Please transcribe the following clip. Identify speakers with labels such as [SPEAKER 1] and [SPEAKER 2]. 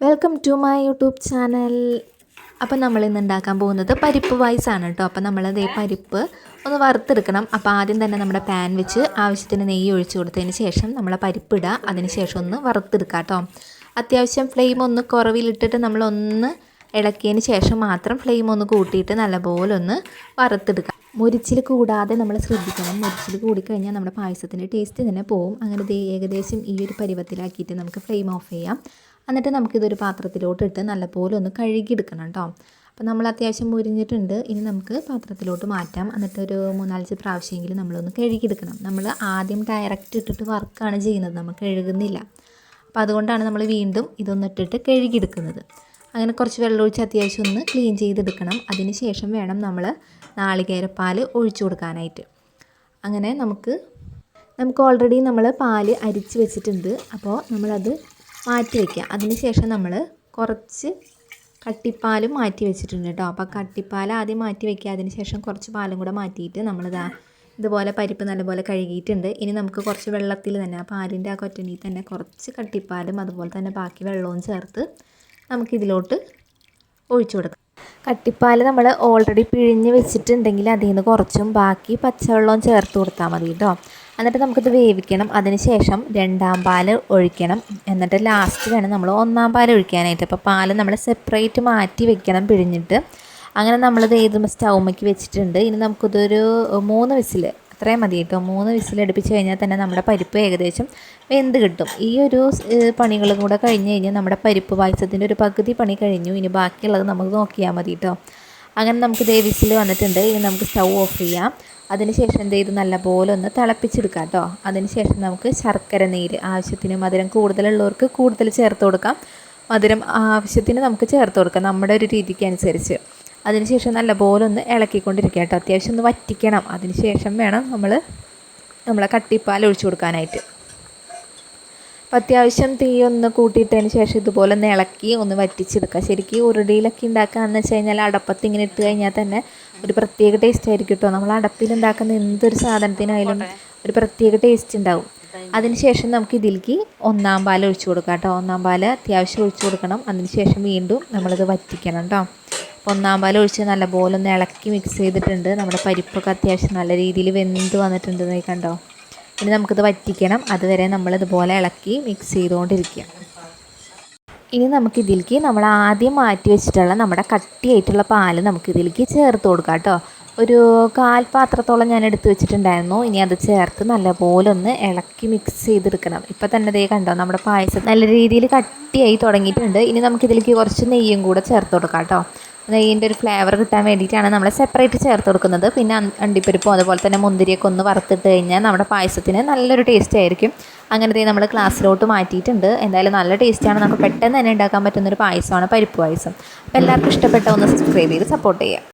[SPEAKER 1] Welcome to my YouTube channel. അപ്പോൾ നമ്മൾ ഇന്ന് ഉണ്ടാക്കാൻ പോകുന്നത് പരിപ്പ് പായസമാണ് കേട്ടോ. അപ്പോൾ നമ്മളത് പരിപ്പ് ഒന്ന് വറുത്തെടുക്കണം. അപ്പോൾ ആദ്യം തന്നെ നമ്മുടെ പാൻ വെച്ച് ആവശ്യത്തിന് നെയ്യ് ഒഴിച്ച് കൊടുത്തതിന് ശേഷം നമ്മളെ പരിപ്പ് ഇടുക. അതിന് ശേഷം ഒന്ന് വറുത്തെടുക്കുക കേട്ടോ. അത്യാവശ്യം ഫ്ലെയിം ഒന്ന് കുറവിലിട്ടിട്ട് നമ്മളൊന്ന് ഇളക്കിയതിന് ശേഷം മാത്രം ഫ്ലെയിം ഒന്ന് കൂട്ടിയിട്ട് നല്ലപോലെ ഒന്ന് വറുത്തെടുക്കുക. മുരിച്ചിൽ കൂടാതെ നമ്മൾ ശ്രദ്ധിക്കണം. മുരിച്ചിൽ കൂടിക്കഴിഞ്ഞാൽ നമ്മുടെ പായസത്തിൻ്റെ ടേസ്റ്റ് തന്നെ പോവും. അങ്ങനെ ഏകദേശം ഈ ഒരു പരുവത്തിലാക്കിയിട്ട് നമുക്ക് ഫ്ലെയിം ഓഫ് ചെയ്യാം. എന്നിട്ട് നമുക്കിതൊരു പാത്രത്തിലോട്ട് ഇട്ട് നല്ലപോലെ ഒന്ന് കഴുകിയെടുക്കണം കേട്ടോ. അപ്പോൾ നമ്മൾ അത്യാവശ്യം മുരിഞ്ഞിട്ടുണ്ട്. ഇനി നമുക്ക് പാത്രത്തിലോട്ട് മാറ്റാം. എന്നിട്ട് ഒരു 3-4 പ്രാവശ്യമെങ്കിലും നമ്മളൊന്ന് കഴുകിയെടുക്കണം. നമ്മൾ ആദ്യം ഡയറക്റ്റ് ഇട്ടിട്ട് വർക്കാണ് ചെയ്യുന്നത്, നമ്മൾ കഴുകുന്നില്ല. അപ്പോൾ അതുകൊണ്ടാണ് നമ്മൾ വീണ്ടും ഇതൊന്നിട്ടിട്ട് കഴുകിയെടുക്കുന്നത്. അങ്ങനെ കുറച്ച് വെള്ളമൊഴിച്ച് അത്യാവശ്യം ഒന്ന് ക്ലീൻ ചെയ്തെടുക്കണം. അതിന് ശേഷം വേണം നമ്മൾ നാളികേരപ്പാൽ ഒഴിച്ചു കൊടുക്കാനായിട്ട്. അങ്ങനെ നമുക്ക് ഓൾറെഡി നമ്മൾ പാല് അരിച്ച് വെച്ചിട്ടുണ്ട്. അപ്പോൾ നമ്മളത് മാറ്റി വയ്ക്കുക. അതിന് ശേഷം നമ്മൾ കുറച്ച് കട്ടിപ്പാലും മാറ്റി വെച്ചിട്ടുണ്ട് കേട്ടോ. അപ്പോൾ കട്ടിപ്പാൽ ആദ്യം മാറ്റി വയ്ക്കുക. അതിന് ശേഷം കുറച്ച് പാലും കൂടെ മാറ്റിയിട്ട് നമ്മളിതാ ഇതുപോലെ പരിപ്പ് നല്ലപോലെ കഴുകിയിട്ടുണ്ട്. ഇനി നമുക്ക് കുറച്ച് വെള്ളത്തിൽ തന്നെ ആ പാലിൻ്റെ ആ കൊറ്റണിയിൽ തന്നെ കുറച്ച് കട്ടിപ്പാലും അതുപോലെ തന്നെ ബാക്കി വെള്ളവും ചേർത്ത് നമുക്കിതിലോട്ട് ഒഴിച്ചു കൊടുക്കാം. കട്ടിപ്പാൽ നമ്മൾ ഓൾറെഡി പിഴിഞ്ഞ് വെച്ചിട്ടുണ്ടെങ്കിൽ അതിൽ നിന്ന് കുറച്ചും ബാക്കി പച്ചവെള്ളവും ചേർത്ത് കൊടുത്താൽ മതി കേട്ടോ. എന്നിട്ട് നമുക്കിത് വേവിക്കണം. അതിന് ശേഷം 2ാം പാൽ ഒഴിക്കണം. എന്നിട്ട് ലാസ്റ്റ് വേണം നമ്മൾ 1ാം പാൽ ഒഴിക്കാനായിട്ട്. അപ്പോൾ പാൽ നമ്മൾ സെപ്പറേറ്റ് മാറ്റി വെക്കണം പിഴിഞ്ഞിട്ട്. അങ്ങനെ നമ്മളിത് സ്റ്റൗമ്മയ്ക്ക് വെച്ചിട്ടുണ്ട്. ഇനി നമുക്കിതൊരു 3 വിസിൽ അത്രയും മതി കേട്ടോ. 3 വിസിൽ അടുപ്പിച്ച് കഴിഞ്ഞാൽ തന്നെ നമ്മുടെ പരിപ്പ് ഏകദേശം വെന്ത് കിട്ടും. ഈ ഒരു പണികളും കൂടെ കഴിഞ്ഞ് കഴിഞ്ഞാൽ നമ്മുടെ പരിപ്പ് പായസത്തിൻ്റെ ഒരു പകുതി പണി കഴിഞ്ഞു. ഇനി ബാക്കിയുള്ളത് നമുക്ക് നോക്കിയാൽ മതി കേട്ടോ. അങ്ങനെ നമുക്ക് വിസിൽ വന്നിട്ടുണ്ട്. ഇനി നമുക്ക് സ്റ്റൗ ഓഫ് ചെയ്യാം. അതിനുശേഷം എന്ത് ചെയ്ത് നല്ലപോലെ ഒന്ന് തിളപ്പിച്ചെടുക്കാം കേട്ടോ. അതിനുശേഷം നമുക്ക് ശർക്കര നീര് ആവശ്യത്തിന്, മധുരം കൂടുതലുള്ളവർക്ക് കൂടുതൽ ചേർത്ത് കൊടുക്കാം, മധുരം ആവശ്യത്തിന് നമുക്ക് ചേർത്ത് കൊടുക്കാം നമ്മുടെ ഒരു രീതിക്ക് അനുസരിച്ച്. അതിനുശേഷം നല്ലപോലെ ഒന്ന് ഇളക്കിക്കൊണ്ടിരിക്കുക കേട്ടോ. അത്യാവശ്യം ഒന്ന് വറ്റിക്കണം. അതിനുശേഷം വേണം നമ്മളെ കട്ടിപ്പാൽ ഒഴിച്ചു കൊടുക്കാനായിട്ട്. അപ്പോൾ അത്യാവശ്യം തീ ഒന്ന് കൂട്ടിയിട്ടതിന് ശേഷം ഇതുപോലെ ഒന്ന് ഇളക്കി ഒന്ന് വറ്റിച്ചെടുക്കുക. ശരിക്കും ഉരുടിയിലൊക്കെ ഉണ്ടാക്കുകയെന്ന് വെച്ച് കഴിഞ്ഞാൽ അടപ്പത്ത് ഇങ്ങനെ ഇട്ട് കഴിഞ്ഞാൽ തന്നെ ഒരു പ്രത്യേക ടേസ്റ്റ് ആയിരിക്കും കേട്ടോ. നമ്മൾ അടപ്പിലുണ്ടാക്കുന്ന എന്തൊരു സാധനത്തിനായാലും ഒരു പ്രത്യേക ടേസ്റ്റ് ഉണ്ടാവും. അതിനുശേഷം നമുക്ക് ഇതിലേക്ക് 1ാം പാൽ ഒഴിച്ചു കൊടുക്കാം കേട്ടോ. 1ാം പാൽ അത്യാവശ്യം ഒഴിച്ചു കൊടുക്കണം. അതിനുശേഷം വീണ്ടും നമ്മളിത് വറ്റിക്കണം കേട്ടോ. അപ്പോൾ 1ാം പാൽ ഒഴിച്ച് നല്ലപോലെ ഒന്ന് ഇളക്കി മിക്സ് ചെയ്തിട്ടുണ്ട്. നമ്മുടെ പരിപ്പൊക്കെ അത്യാവശ്യം നല്ല രീതിയിൽ വെന്ത് വന്നിട്ടുണ്ടെന്ന് കണ്ടോ. ഇനി നമുക്കിത് വറ്റിക്കണം. അതുവരെ നമ്മളിതുപോലെ ഇളക്കി മിക്സ് ചെയ്തുകൊണ്ടിരിക്കുക. ഇനി നമുക്കിതിലേക്ക് നമ്മൾ ആദ്യം മാറ്റി വെച്ചിട്ടുള്ള നമ്മുടെ കട്ടിയായിട്ടുള്ള പാൽ നമുക്കിതിലേക്ക് ചേർത്ത് കൊടുക്കാം കേട്ടോ. ഒരു 1/4 പാത്രത്തോളം ഞാൻ എടുത്ത് വെച്ചിട്ടുണ്ടായിരുന്നു. ഇനി അത് ചേർത്ത് നല്ലപോലെ ഒന്ന് ഇളക്കി മിക്സ് ചെയ്തെടുക്കണം. ഇപ്പം തന്നെ കണ്ടോ നമ്മുടെ പായസം നല്ല രീതിയിൽ കട്ടിയായി തുടങ്ങിയിട്ടുണ്ട്. ഇനി നമുക്കിതിലേക്ക് കുറച്ച് നെയ്യും കൂടെ ചേർത്ത് കൊടുക്കാം കേട്ടോ. നെയ്യിൻ്റെ ഒരു ഫ്ലേവർ കിട്ടാൻ വേണ്ടിയിട്ടാണ് നമ്മൾ സെപ്പറേറ്റ് ചേർത്ത് കൊടുക്കുന്നത്. പിന്നെ അണ്ടിപ്പരിപ്പും അതുപോലെ തന്നെ മുന്തിരിയൊക്കെ ഒന്ന് വറുത്തിട്ട് കഴിഞ്ഞാൽ നമ്മുടെ പായസത്തിന് നല്ലൊരു ടേസ്റ്റ് ആയിരിക്കും. അങ്ങനെ നമ്മൾ ഗ്ലാസ്സിലോട്ട് മാറ്റിയിട്ടുണ്ട്. എന്തായാലും നല്ല ടേസ്റ്റാണ്. നമുക്ക് പെട്ടെന്ന് തന്നെ ഉണ്ടാക്കാൻ പറ്റുന്നൊരു പായസമാണ് പരിപ്പ് പായസം. അപ്പോൾ എല്ലാവർക്കും ഇഷ്ടപ്പെട്ട ഒന്ന് സബ്സ്ക്രൈബ് ചെയ്ത് സപ്പോർട്ട് ചെയ്യുക.